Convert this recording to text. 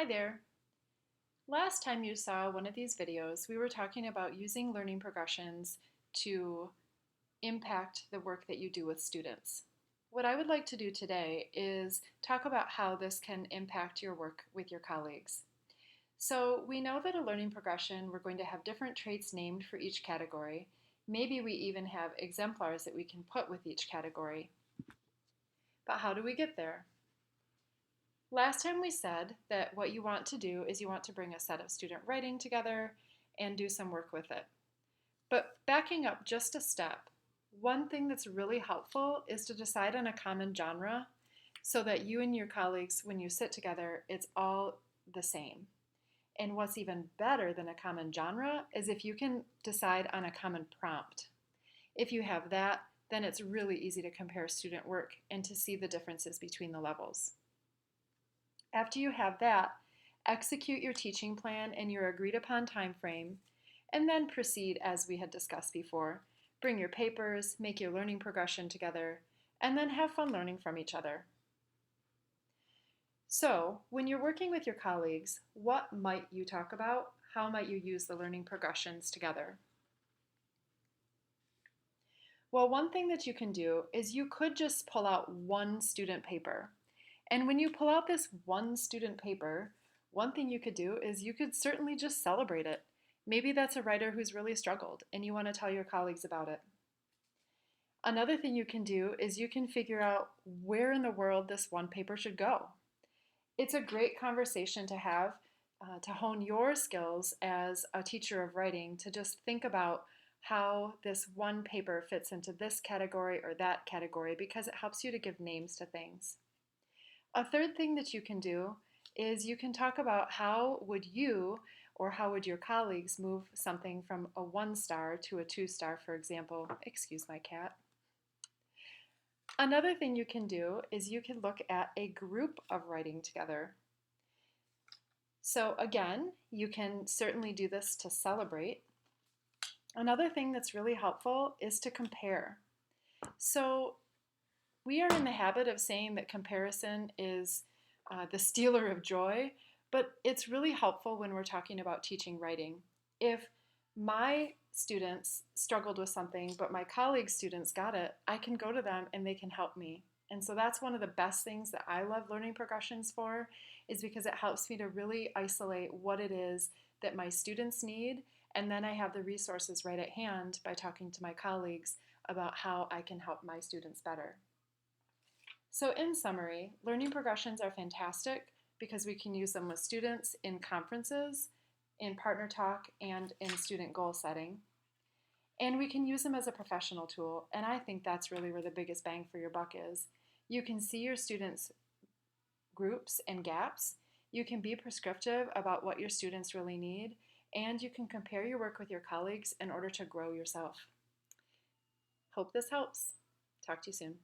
Hi there. Last time you saw one of these videos, we were talking about using learning progressions to impact the work that you do with students. What I would like to do today is talk about how this can impact your work with your colleagues. So we know that a learning progression, we're going to have different traits named for each category. Maybe we even have exemplars that we can put with each category. But how do we get there? Last time we said that what you want to do is you want to bring a set of student writing together and do some work with it. But backing up just a step, one thing that's really helpful is to decide on a common genre so that you and your colleagues, when you sit together, it's all the same. And what's even better than a common genre is if you can decide on a common prompt. If you have that, then it's really easy to compare student work and to see the differences between the levels. After you have that, execute your teaching plan in your agreed upon time frame, and then proceed as we had discussed before. Bring your papers, make your learning progression together, and then have fun learning from each other. So, when you're working with your colleagues, what might you talk about? How might you use the learning progressions together? Well, one thing that you can do is you could just pull out one student paper. And when you pull out this one student paper, one thing you could do is you could certainly just celebrate it. Maybe that's a writer who's really struggled and you want to tell your colleagues about it. Another thing you can do is you can figure out where in the world this one paper should go. It's a great conversation to have to hone your skills as a teacher of writing, to just think about how this one paper fits into this category or that category, because it helps you to give names to things. A third thing that you can do is you can talk about how would you or how would your colleagues move something from a 1-star to a 2-star, for example. Excuse my cat. Another thing you can do is you can look at a group of writing together. So again, you can certainly do this to celebrate. Another thing that's really helpful is to compare. So we are in the habit of saying that comparison is the stealer of joy, but it's really helpful when we're talking about teaching writing. If my students struggled with something, but my colleagues' students got it, I can go to them and they can help me. And so that's one of the best things that I love learning progressions for, is because it helps me to really isolate what it is that my students need, and then I have the resources right at hand by talking to my colleagues about how I can help my students better. So in summary, learning progressions are fantastic because we can use them with students in conferences, in partner talk, and in student goal setting. And we can use them as a professional tool, and I think that's really where the biggest bang for your buck is. You can see your students' groups and gaps, you can be prescriptive about what your students really need, and you can compare your work with your colleagues in order to grow yourself. Hope this helps. Talk to you soon.